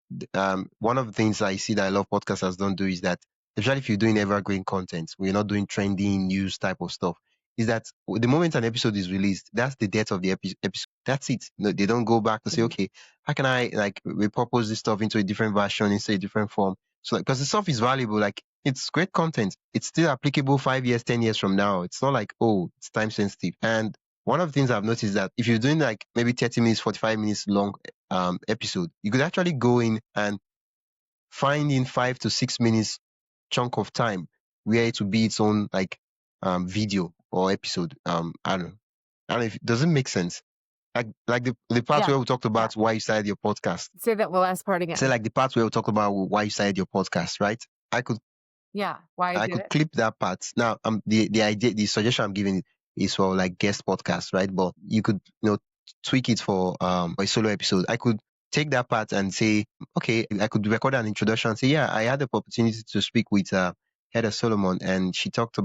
one of the things I see that a lot of podcasters don't do is that, especially if you're doing evergreen content, we're not doing trending news type of stuff, is that the moment an episode is released, that's the death of the episode. That's it. No, they don't go back to say, Mhm. okay, how can I like repurpose this stuff into a different version, into a different form? So, because the stuff is valuable, like it's great content. It's still applicable 5 years, 10 years from now. It's not like, oh, it's time sensitive. And one of the things I've noticed is that if you're doing like maybe 30 minutes, 45 minutes long episode, you could actually go in and find in 5 to 6 minutes chunk of time where it will be its own like video or episode. I don't know. I don't know if it doesn't make sense. Like the part Yeah. where we talked Yeah. about why you started your podcast. Say that last part Say again. like the part where we talked about why you started your podcast, right? I could Yeah. Why I I did could it. clip that part. Now, the idea, the suggestion I'm giving is for like guest podcasts, right? But you could, tweak it for a solo episode. I could take that part and say, okay, I could record an introduction and say, yeah, I had the opportunity to speak with Heather Solomon, and she told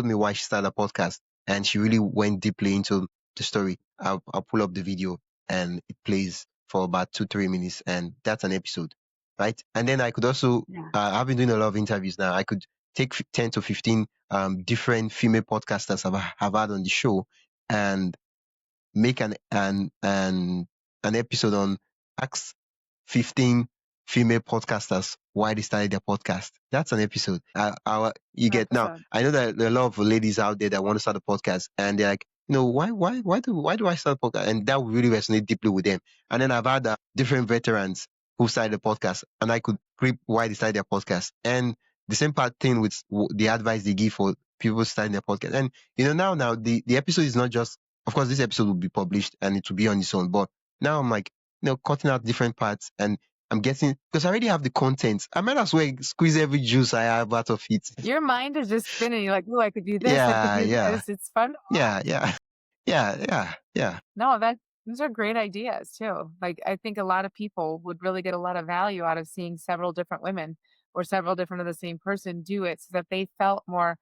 me why she started a podcast, and she really went deeply into the story. I'll pull up the video and it plays for about 2-3 minutes, and that's an episode, right? And then I could also, Yeah. I've been doing a lot of interviews now. I could take 10 to 15 different female podcasters have had on the show, and make an episode on ask 15 female podcasters why they started their podcast. That's an episode. You An get now. episode. I know that there are a lot of ladies out there that want to start a podcast, and they're like, why do I start a podcast? And that would really resonate deeply with them. And then I've had different veterans who started a podcast, and I could grip why they started their podcast. And the same part thing with the advice they give for people starting their podcast. And now the episode is not just, of course, this episode will be published and it will be on its own. But now I'm like, cutting out different parts, and I'm getting, because I already have the content. I might as well squeeze every juice I have out of it. Your mind is just spinning. You're like, oh, I could do this. I could Yeah, do yeah, this. It's fun. yeah, yeah, yeah, yeah, yeah, No, those are great ideas too. Like I think a lot of people would really get a lot of value out of seeing several different women or several different of the same person do it so that they felt more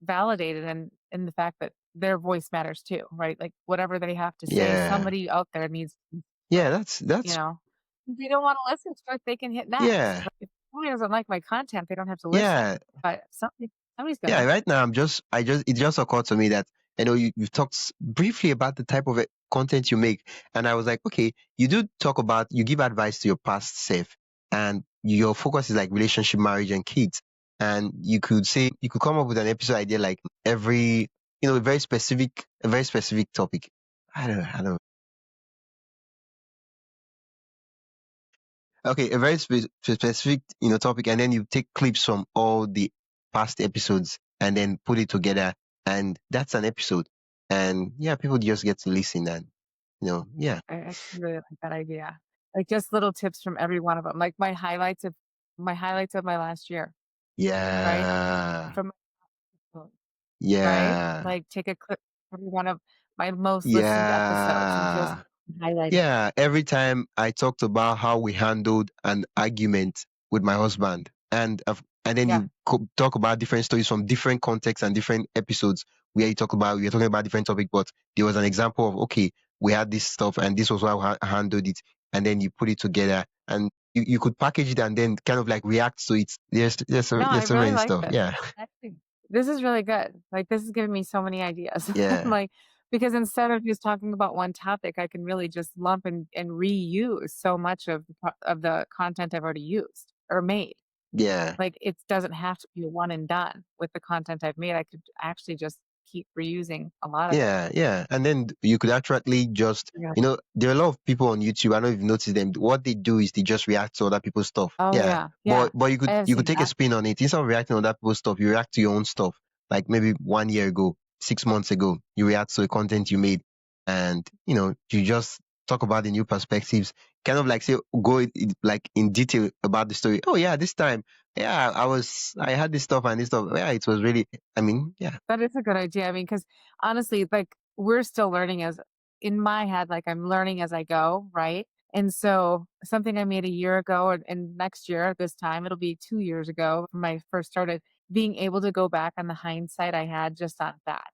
validated in the fact that their voice matters too, right? Like whatever they have to say, yeah, somebody out there needs to yeah. know it, That's you know. If they don't want to listen to it, they can hit next. yeah, If somebody doesn't like my content, they don't have to listen. yeah. But somebody's Yeah, gonna. right now it just occurred to me that you've talked briefly about the type of content you make, and I was like, okay, you give advice to your past self, and your focus is like relationship, marriage, and kids, and you could come up with an episode idea like every a very specific topic. I don't. Okay, a very specific topic, and then you take clips from all the past episodes and then put it together, and that's an episode. And yeah, people just get to listen, and yeah, I actually really like that idea. Like just little tips from every one of them. Like my highlights of my last year, right? yeah, From right? yeah, Like take a clip from every one of my most listened episodes and just yeah. highlight it. Yeah, every time I talked about how we handled an argument with my husband, and then Yeah. you talk about different stories from different contexts and different episodes where you're talking about different topic, but there was an example of, okay, we had this stuff and this was how I handled it, and then you put it together, and you could package it and then kind of like react to it. No, I There's so really many like stuff. this. Yeah, Actually, this is really good. Like this is giving me so many ideas. yeah, Like because instead of just talking about one topic, I can really just lump and reuse so much of the content I've already used or made. yeah. Like it doesn't have to be a one and done with the content I've made. I could actually just keep reusing a lot of it. Yeah, yeah. And then you could actually just, Yeah. there are a lot of people on YouTube. I don't know if you've noticed them. What they do is they just react to other people's stuff. Oh Yeah. yeah. Yeah. But you I could have you could seen take a that. spin on it. Instead of reacting to other people's stuff, you react to your own stuff. Like maybe 1 year ago, 6 months ago, you react to the content you made, and you just talk about the new perspectives. Kind of like say like in detail about the story. Oh yeah, this time, yeah, I had this stuff and this stuff. Yeah, it was really. I mean, yeah, That is a good idea. I mean, because honestly, like we're still learning as in my head, like I'm learning as I go, right? And so something I made a year ago and next year at this time, it'll be 2 years ago when I first started being able to go back on the hindsight I had just on that,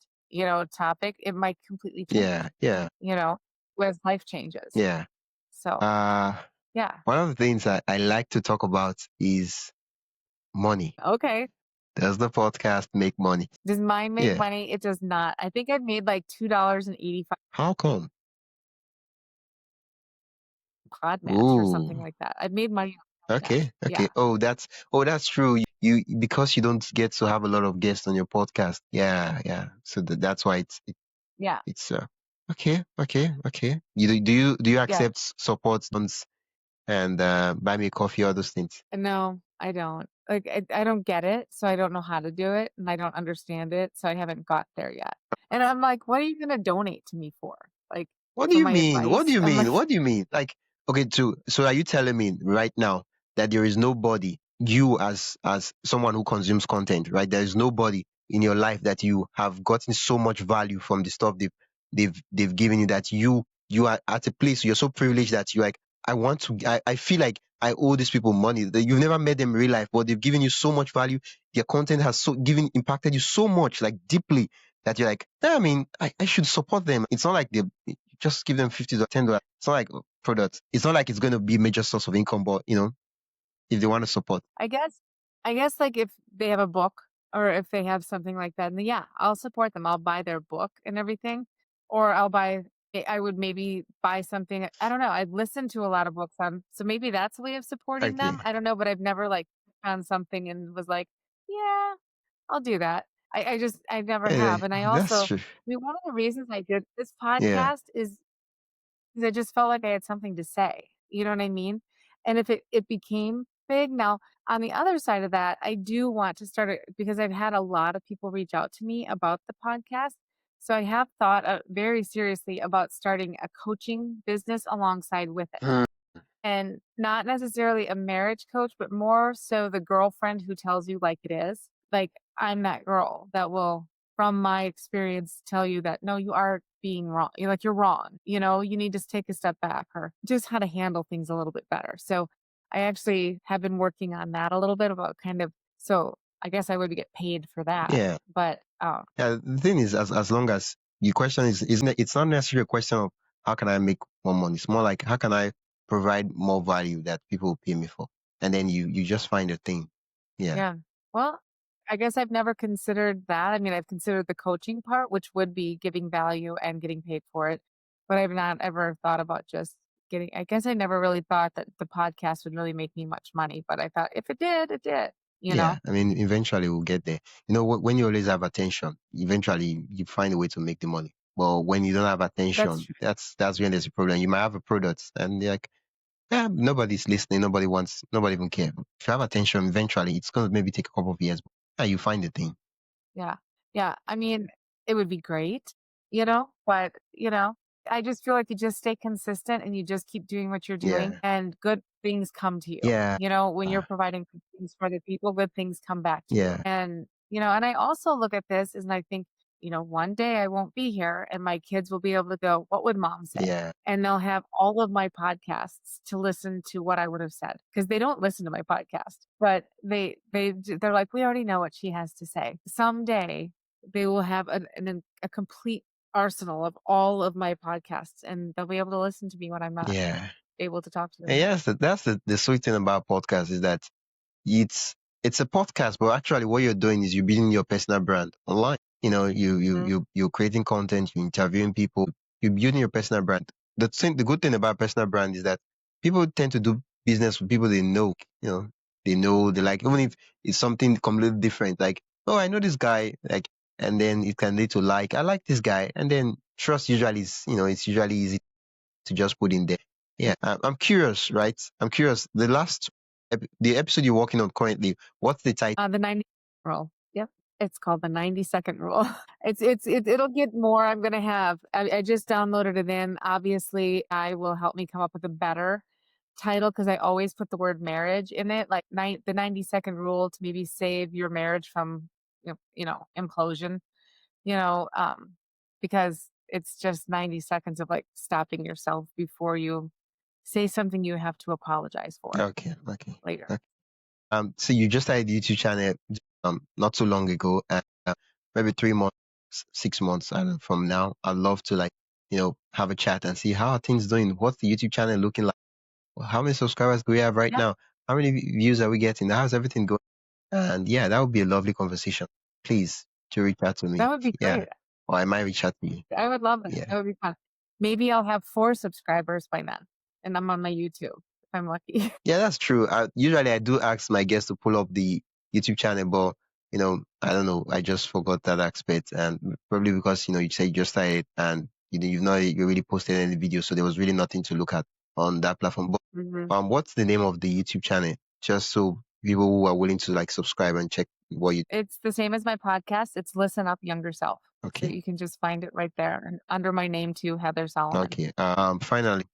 topic, it might completely yeah, change, yeah, as life changes. yeah. So Uh, yeah. one of the things I like to talk about is money. Okay. Does the podcast make money? Does mine make Yeah. money? It does not. I think I've made like $2.85 How come? Podmatch or something Ooh. like that. I've made money on Podmatch. Okay. Okay. Yeah. That's true. Because you don't get to have a lot of guests on your podcast. Yeah. Yeah. So that's why Yeah. it's okay. Okay. Okay. Do you Yeah. accept support funds and buy me coffee, all those things? No, I don't. Like, I don't get it, so I don't know how to do it, and I don't understand it, so I haven't got there yet. And I'm like, what are you gonna donate to me for? Like, What do for you my mean? What do advice? you I'm mean? like, What do you mean? Like, okay, so are you telling me right now that there is nobody, you as someone who consumes content, right? There is nobody in your life that you have gotten so much value from the stuff they've given you, that you are at a place, you're so privileged that you're like, I feel like I owe these people money. That you've never met them in real life, but they've given you so much value. Their content has impacted you so much, like deeply, that you're like, yeah, I mean, I should support them. It's not like they just give them $50, $10. It's not like products. It's not like it's going to be a major source of income, but if they want to support. I guess I guess, like, if they have a book or if they have something like that, then yeah, I'll support them. I'll buy their book and everything, or I would maybe buy something. I don't know. I've listened to a lot of books on, so maybe that's a way of supporting Okay. them. I don't know, but I've never, like, found something and was like, "Yeah, I'll do that." I never Yeah, have, and I that's also true. I mean, one of the reasons I did this Yeah. podcast is 'cause I just felt like I had something to say, you know what I mean? And if it became big now, on the other side of that, I do want to start it because I've had a lot of people reach out to me about the podcast. So I have thought, very seriously about starting a coaching business alongside with it. Hmm. And not necessarily a marriage coach, but more so the girlfriend who tells you like it is. Like, I'm that girl that will, from my experience, tell you that, "No, you are being wrong. You're like, you're wrong. You need to take a step back," or just how to handle things a little bit better. So I actually have been working on that a little bit about kind of, so I guess I would get paid for that. Yeah. But Yeah, the thing is, as long as your question is, isn't it, it's not necessarily a question of how can I make more money. It's more like how can I provide more value that people will pay me for, and then you just find a thing. Yeah, yeah. Well, I guess I've never considered that. I mean, I've considered the coaching part, which would be giving value and getting paid for it. But I've not ever thought about just getting, I guess I never really thought that the podcast would really make me much money. But I thought if it did, it did, you yeah. know? I mean, eventually we'll get there. When you always have attention, eventually you find a way to make the money. But when you don't have That's attention, true. that's when there's a problem. You might have a product, and they're like, yeah, nobody's listening. Nobody wants. Nobody even care. If you have attention, eventually it's gonna maybe take a couple of years. But yeah, you find the thing. Yeah. Yeah. I mean, it would be great, but, I just feel like you just stay consistent and you just keep doing what you're doing Yeah, and good things come to you. yeah, When you're providing good things for other people, good things come back to you. yeah, And I also look at this and I think, one day I won't be here and my kids will be able to go, "What would mom say?" yeah, And they'll have all of my podcasts to listen to what I would have said because they don't listen to my podcast, but they're like, "We already know what she has to say." Someday they will have a complete arsenal of all of my podcasts and they'll be able to listen to me when I'm not yeah. able to talk to And them. yes, that's the sweet thing about podcasts is that it's it's a podcast, but actually what you're doing is you're building your personal brand online. Mhm. You're creating content, you're interviewing people, you're building your personal brand. The good thing about personal brand is that people tend to do business with people they know. They like, even if it's something completely different. Like, oh, I know this guy, like, and then it can lead to like, I like this guy, and then trust usually is, it's usually easy to just put in there. Yeah, I'm curious, right? I'm curious. The episode you're working on currently, what's the title? The 90 rule. Yep. It's called the 90-second rule. It'll get more. I'm gonna have. I just downloaded it in. Obviously, I will help me come up with a better title because I always put the word marriage in it, like the 90-second rule to maybe save your marriage from implosion. You know, um, because it's just 90 seconds of like stopping yourself before you say something you have to apologize for Okay, okay. later. Okay. So you just started the YouTube channel not too long ago, and maybe 3 months, 6 months, I don't know, from now. I'd love to like have a chat and see how are things doing. What's the YouTube channel looking like? How many subscribers do we have right Yeah, now? How many views are we getting? How's everything going? And yeah, that would be a lovely conversation. Please to reach out to that me. would be Yeah, great. or I might reach out to you. I would love that. Yeah. That would be fun. Maybe I'll have 4 subscribers by then, and I'm on my YouTube if I'm lucky. Yeah, that's true. Usually I do ask my guests to pull up the YouTube channel, but I don't know. I just forgot that aspect, and probably because you say you just started and you've not you really posted any videos, so there was really nothing to look at on that platform. But Mhm. what's the name of the YouTube channel? Just so people who are willing to like subscribe and check what you. It's the same as my podcast. It's Listen Up Younger Self. So Okay, you can just find it right there and under my name too, Heather Solomon. okay. Finally,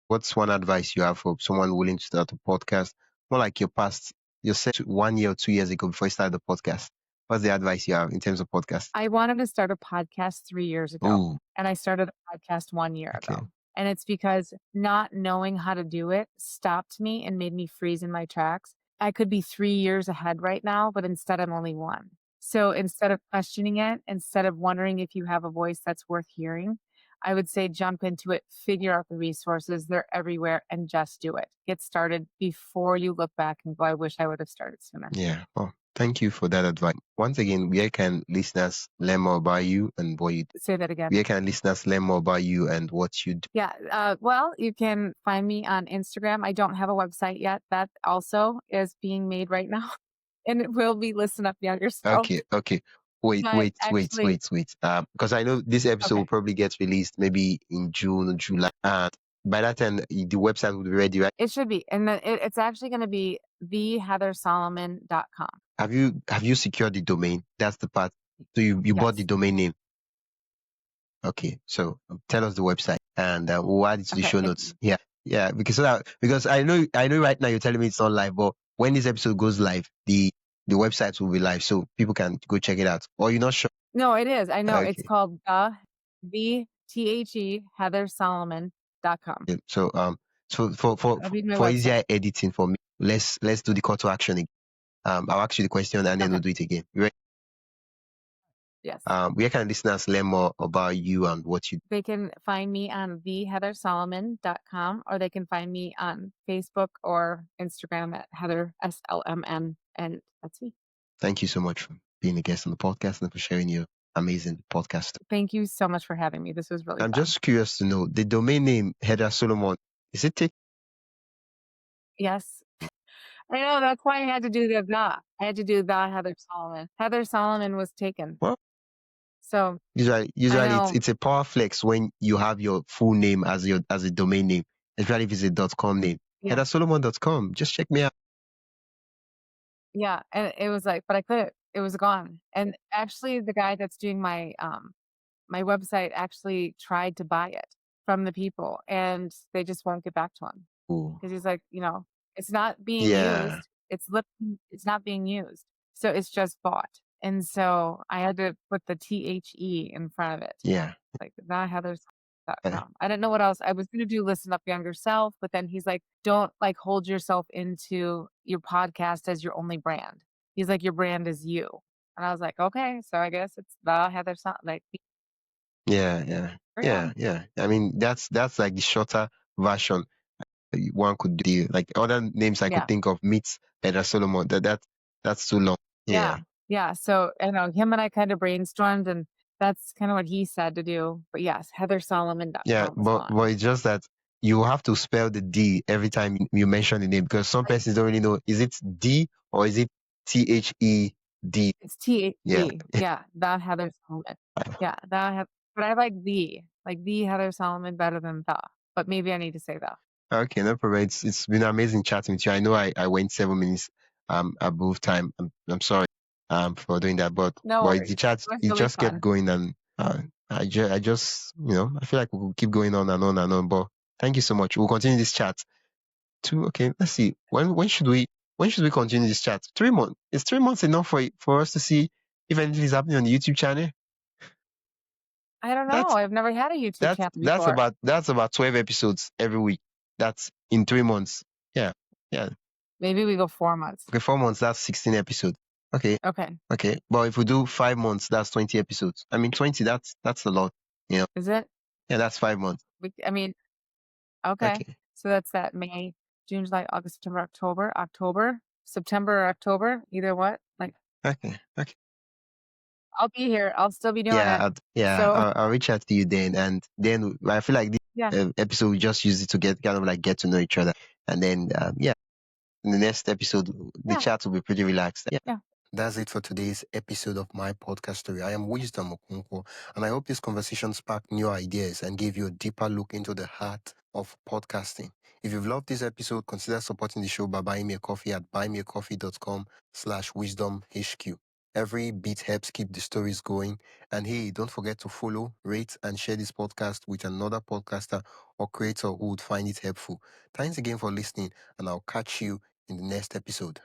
what's one advice you have for someone willing to start a podcast? More like your past. You said 1 year or 2 years ago before you started the podcast. What's the advice you have in terms of podcast? I wanted to start a podcast 3 years ago, Oh, and I started a podcast 1 year okay. ago. And it's because not knowing how to do it stopped me and made me freeze in my tracks. I could be 3 years ahead right now, but instead I'm only 1. So instead of questioning it, instead of wondering if you have a voice that's worth hearing, I would say jump into it, figure out the resources. They're everywhere and just do it. Get started before you look back and go, I wish I would have started sooner. Yeah. Oh, thank you for that advice. Once again, where can listeners learn more about you and what you do? Say that again. Where can listeners learn more about you and what you do? Yeah. Well, you can find me on Instagram. I don't have a website yet. That also is being made right now. And it will be listen up younger self. Okay, okay. Wait, But wait, wait, actually, wait, wait. Because I know this episode will okay, probably get released maybe in June or July, and by that time the website will be ready, right? it should be. And then it's actually going to be theheathersolomon.com. Have you secured the domain? That's the part. So you bought the Yes. domain name. Okay, so tell us the website, and we'll add it to the Okay. show notes. Yeah, yeah. Because I know right now you're telling me it's not live, but when this episode goes live, the website will be live, so people can go check it out. Or you're not sure? No, it is. I know. It's Okay. called the heathersolomon.com. Yeah, so That'll be my for website. easier editing for me, let's do the call to action again. I'll ask you the question and then Okay. we'll do it again. You ready? Yes. Where can listeners learn more about you and what you do? They can find me on theheathersolomon.com or they can find me on Facebook or Instagram at Heather SLMN. And that's me. Thank you so much for being a guest on the podcast and for sharing your amazing podcast. Thank you so much for having me. This was really I'm fun. just curious to know the domain name Heather Solomon. Is it take? Yes. I know. That's why I had to do the. I had to do the Heather Solomon. Heather Solomon was taken. Well, So usually it's know. it's a power flex when you have your full name as a domain name, especially if it's a .com name. Yeah. HeatherSolomon.com. Just check me out. Yeah. And it was like, but I couldn't. It was gone. And actually, the guy that's doing my website actually tried to buy it from the people, and they just won't get back to him Ooh. because he's like, it's not being Yeah, used. It's not being used. So it's just bought. And so I had to put the THE in front of it. yeah. Like not Uh, heathers.com. I didn't know what else. I was going to do listen up younger self, but then he's like, don't like hold yourself into your podcast as your only brand. He's like, your brand is you. And I was like, okay, so I guess it's the Heather like Yeah, yeah, carry yeah, on. yeah. I mean, that's like the shorter version. One could do like other names I could Yeah. think of. Meets Peter Solomon. That's too long. Yeah, Yeah. Yeah. So I know him and I kind of brainstormed and that's kind of what he said to do. But yes, yeah. heathersolomon was But fun. it's just that you have to spell the D every time you mention the name because some Like persons don't really know. Is it D or is it THED? it's Yeah. THD. Yeah. The Heather Solomon. Yeah. But I like the Heather Solomon better than the. But maybe I need to say the. Okay, no problem. It's been amazing chatting with you. I know I went 7 minutes above time. I'm sorry for doing that, but No the worries. chat It was it really just kept fun. going and I just I feel like we could keep going on and on and on. But thank you so much. We'll continue this chat. Okay, let's see. When should we continue this chat? 3 months. Is 3 months enough for us to see if anything is happening on the YouTube channel? I don't know. That's I've never had a YouTube that's channel that's before. about 12 episodes every week. That's in 3 months. Yeah. Yeah. Maybe we go 4 months. Okay, 4 months, that's 16 episodes. Okay, Okay. okay. But if we do 5 months, that's 20 episodes. I mean, 20, that's a lot. Is it? Yeah, that's 5 months. I mean, okay. Okay, So that's that May, June, July, August, September, October, September or October, either what? Like, okay. I'll be here. I'll still be doing Yeah, it. yeah. So, I'll reach out to you then, and then I feel like this yeah, episode we just use it to get to know each other, and then yeah, in the next episode the yeah, chat will be pretty relaxed. Yeah. yeah. That's it for today's episode of my podcast story. I am Wisdom Okonkwo, and I hope this conversation sparked new ideas and gave you a deeper look into the heart of podcasting. If you've loved this episode, consider supporting the show by buying me a coffee at buymeacoffee.com/wisdomhq. Every bit helps keep the stories going. And hey, don't forget to follow, rate, and share this podcast with another podcaster or creator who would find it helpful. Thanks again for listening, and I'll catch you in the next episode.